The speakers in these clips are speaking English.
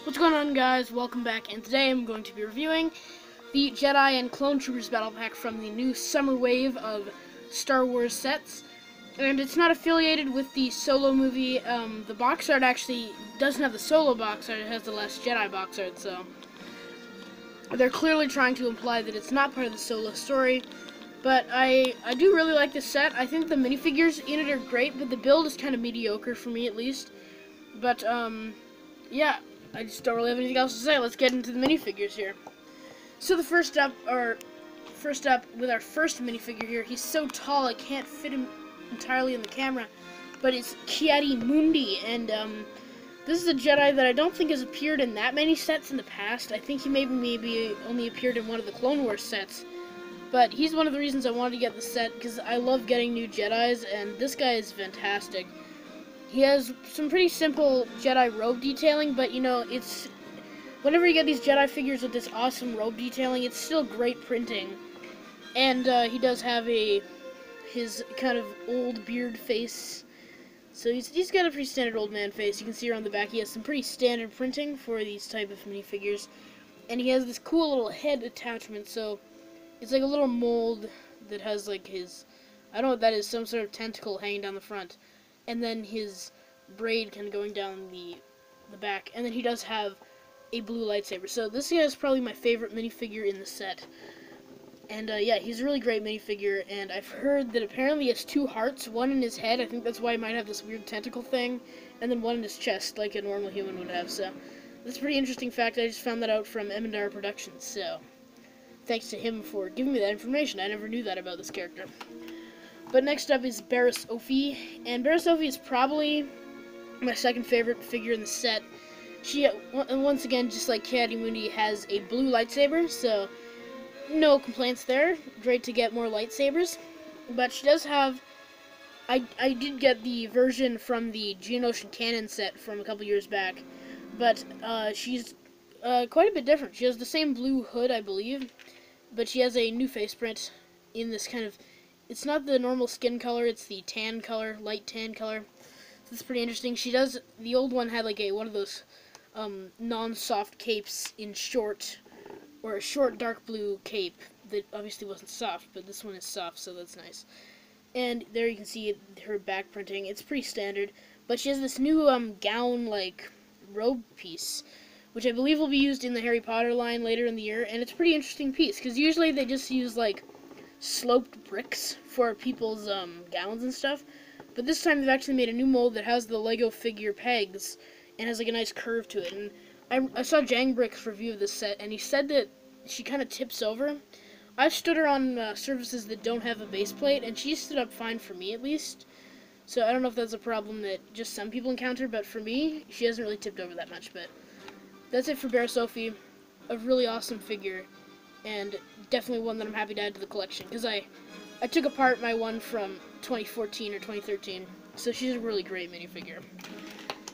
What's going on, guys? Welcome back, and today I'm going to be reviewing the Jedi and Clone Troopers Battle Pack from the new summer wave of Star Wars sets. And it's not affiliated with the Solo movie. The box art actually doesn't have the Solo box art, it has the Last Jedi box art, so they're clearly trying to imply that it's not part of the Solo story. But I do really like this set. I think the minifigures in it are great, but the build is kind of mediocre for me, at least. But, yeah. I just don't really have anything else to say. Let's get into the minifigures here. So the first up with our first minifigure here, he's so tall I can't fit him entirely in the camera, but it's Ki-Adi-Mundi, and this is a Jedi that I don't think has appeared in that many sets in the past. I think he maybe only appeared in one of the Clone Wars sets, but he's one of the reasons I wanted to get the set, because I love getting new Jedis, and this guy is fantastic. He has some pretty simple Jedi robe detailing, but you know, it's whenever you get these Jedi figures with this awesome robe detailing, it's still great printing. And he does have his kind of old beard face, so he's got a pretty standard old man face. You can see around the back he has some pretty standard printing for these type of minifigures, and he has this cool little head attachment. So it's like a little mold that has like his, I don't know what that is, some sort of tentacle hanging down the front. And then his braid kind of going down the back. And then he does have a blue lightsaber. So this guy is probably my favorite minifigure in the set. And yeah, he's a really great minifigure. And I've heard that apparently he has two hearts, one in his head. I think that's why he might have this weird tentacle thing. And then one in his chest, like a normal human would have. So that's a pretty interesting fact. I just found that out from Emendar Productions. So thanks to him for giving me that information. I never knew that about this character. But next up is Barriss Offee, and Barriss Offee is probably my second favorite figure in the set. She, once again, just like Ki-Adi-Mundi, has a blue lightsaber, so no complaints there. Great to get more lightsabers. But she does have, I did get the version from the Geonosian Canon set from a couple years back, but she's quite a bit different. She has the same blue hood, I believe, but she has a new face print in this kind of, it's not the normal skin color, it's the tan color, light tan color. So it's pretty interesting. She does, the old one had like one of those non-soft capes in short, or a short dark blue cape that obviously wasn't soft, but this one is soft, so that's nice. And there you can see her back printing. It's pretty standard, but she has this new gown-like robe piece, which I believe will be used in the Harry Potter line later in the year, and it's a pretty interesting piece, because usually they just use like sloped bricks for people's gowns and stuff, but this time they've actually made a new mold that has the Lego figure pegs and has like a nice curve to it. And I saw Jangbrick's review of this set, and he said that she kind of tips over. I've stood her on surfaces that don't have a base plate, and she stood up fine for me at least. So I don't know if that's a problem that just some people encounter, but for me, she hasn't really tipped over that much. But that's it for Barriss Offee, a really awesome figure, and definitely one that I'm happy to add to the collection, because I took apart my one from 2014 or 2013, so she's a really great minifigure.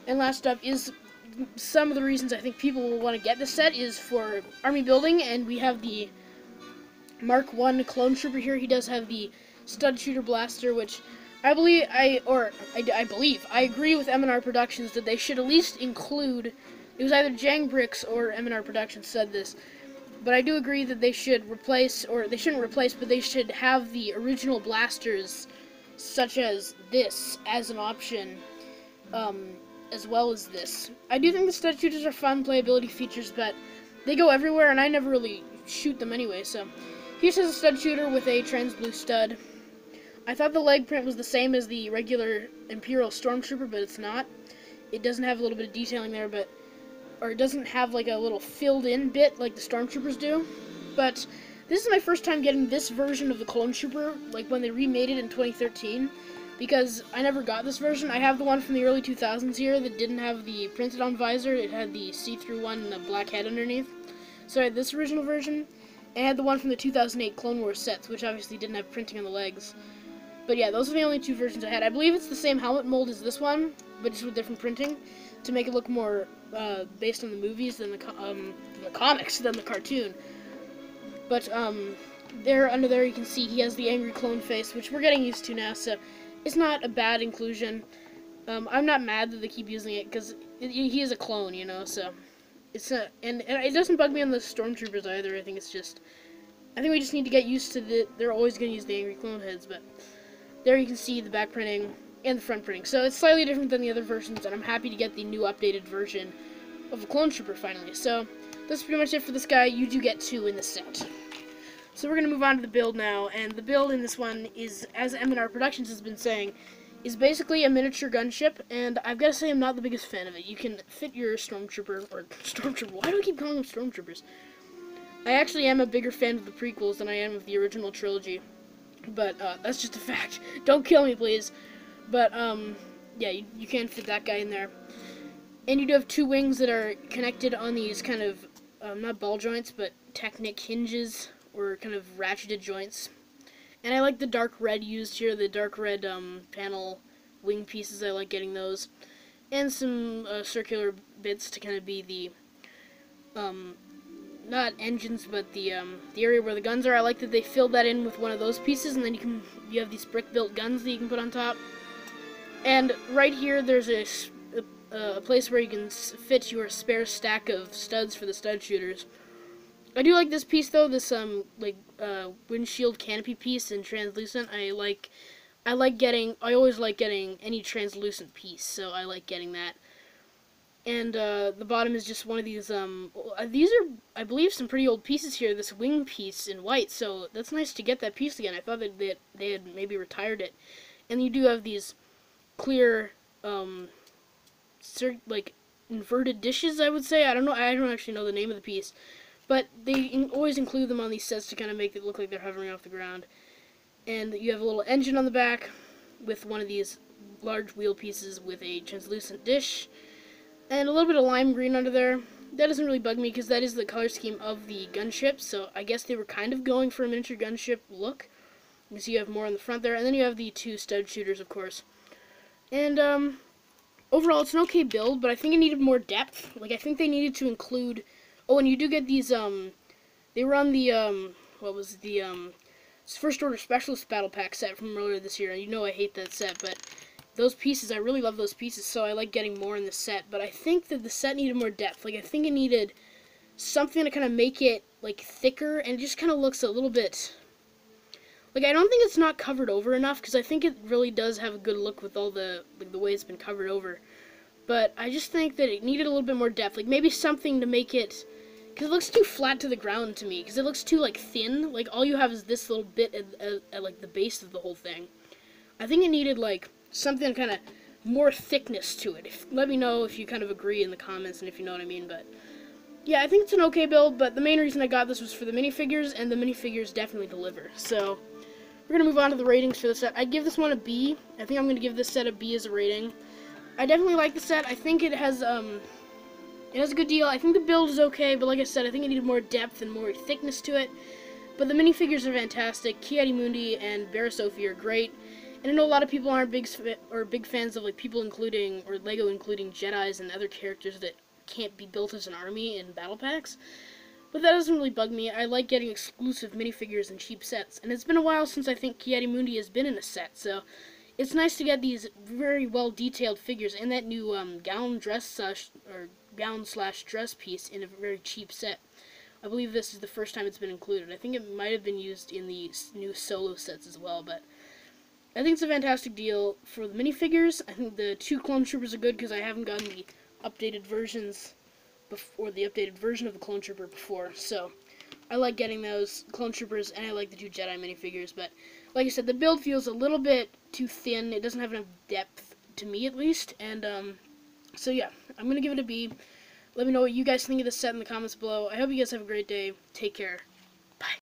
And last up is some of the reasons I think people will want to get this set is for army building, and we have the Mark I Clone Trooper here. He does have the stud shooter blaster, which I agree with Emendar Productions that they should at least include. It was either Jangbricks or Emendar Productions said this, but I do agree that they should replace, or they shouldn't replace, but they should have the original blasters, such as this, as an option, as well as this. I do think the stud shooters are fun playability features, but they go everywhere, and I never really shoot them anyway, so here's a stud shooter with a trans blue stud. I thought the leg print was the same as the regular Imperial Stormtrooper, but it's not. It doesn't have a little bit of detailing there, or it doesn't have like a little filled-in bit like the Stormtroopers do. But this is my first time getting this version of the Clone Trooper, like when they remade it in 2013, because I never got this version. I have the one from the early 2000s here that didn't have the printed-on visor. It had the see-through one and the black head underneath. So I had this original version, and I had the one from the 2008 Clone Wars sets, which obviously didn't have printing on the legs. But yeah, those are the only two versions I had. I believe it's the same helmet mold as this one, but just with different printing, to make it look more based on the movies than the comics than the cartoon. But there, under there, you can see he has the angry clone face, which we're getting used to now, so it's not a bad inclusion. I'm not mad that they keep using it, because he is a clone, you know, so It's not, and it doesn't bug me on the stormtroopers either. I think we just need to get used to they're always going to use the angry clone heads, but there you can see the back printing and the front printing. So it's slightly different than the other versions, and I'm happy to get the new updated version of the clone trooper finally. So that's pretty much it for this guy. You do get 2 in the set. So we're going to move on to the build now, and the build in this one is, as M&R Productions has been saying, is basically a miniature gunship, and I've got to say I'm not the biggest fan of it. You can fit your stormtrooper, why do I keep calling them stormtroopers? I actually am a bigger fan of the prequels than I am of the original trilogy, but that's just a fact. Don't kill me, please. But, yeah, you can fit that guy in there. And you do have 2 wings that are connected on these kind of, not ball joints, but Technic hinges, or kind of ratcheted joints. And I like the dark red used here, the dark red panel wing pieces. I like getting those. And some circular bits to kind of be the, not engines, but the area where the guns are. I like that they filled that in with one of those pieces, and then you have these brick-built guns that you can put on top. And right here, there's a place where you can fit your spare stack of studs for the stud shooters. I do like this piece though, this windshield canopy piece in translucent. I always like getting any translucent piece, so I like getting that. And the bottom is just one of these these are, I believe, some pretty old pieces here, this wing piece in white, so that's nice to get that piece again. I thought that they had maybe retired it. And you do have these clear like inverted dishes, I would say. I don't actually know the name of the piece. But they always include them on these sets to kind of make it look like they're hovering off the ground. And you have a little engine on the back with one of these large wheel pieces with a translucent dish. And a little bit of lime green under there. That doesn't really bug me because that is the color scheme of the gunship. So I guess they were kind of going for a miniature gunship look. You can see you have more on the front there. And then you have the 2 stud shooters, of course. And overall, it's an okay build, but I think it needed more depth. Like, I think they needed to include... Oh, and you do get these, they were on the, First Order Specialist Battle Pack set from earlier this year, and you know I hate that set, but those pieces, I really love those pieces, so I like getting more in the set, but I think that the set needed more depth. Like, I think it needed something to kind of make it, like, thicker, and it just kind of looks a little bit... Like, I don't think it's not covered over enough, because I think it really does have a good look with all the way it's been covered over. But I just think that it needed a little bit more depth, like, maybe something to make it... Because it looks too flat to the ground to me. Because it looks too, like, thin. Like, all you have is this little bit at like, the base of the whole thing. I think it needed, like, something kind of more thickness to it. Let me know if you kind of agree in the comments and if you know what I mean. But, yeah, I think it's an okay build. But the main reason I got this was for the minifigures. And the minifigures definitely deliver. So, we're going to move on to the ratings for the set. I'd give this one a B. I think I'm going to give this set a B as a rating. I definitely like the set. I think it has, it has a good deal. I think the build is okay, but like I said, I think it needed more depth and more thickness to it. But the minifigures are fantastic. Ki-Adi-Mundi and Barra Sophie are great. And I know a lot of people aren't big fans of like people including, or Lego including Jedis and other characters that can't be built as an army in battle packs. But that doesn't really bug me. I like getting exclusive minifigures and cheap sets. And it's been a while since I think Ki-Adi-Mundi has been in a set, so it's nice to get these very well detailed figures and that new gown/dress piece in a very cheap set. I believe this is the first time it's been included. I think it might have been used in the new solo sets as well, but I think it's a fantastic deal for the minifigures. I think the 2 clone troopers are good because I haven't gotten the updated versions before, the updated version of the clone trooper before, so I like getting those clone troopers, and I like the 2 Jedi minifigures. But like I said, the build feels a little bit too thin. It doesn't have enough depth, to me at least, and so yeah, I'm going to give it a B. Let me know what you guys think of this set in the comments below. I hope you guys have a great day. Take care.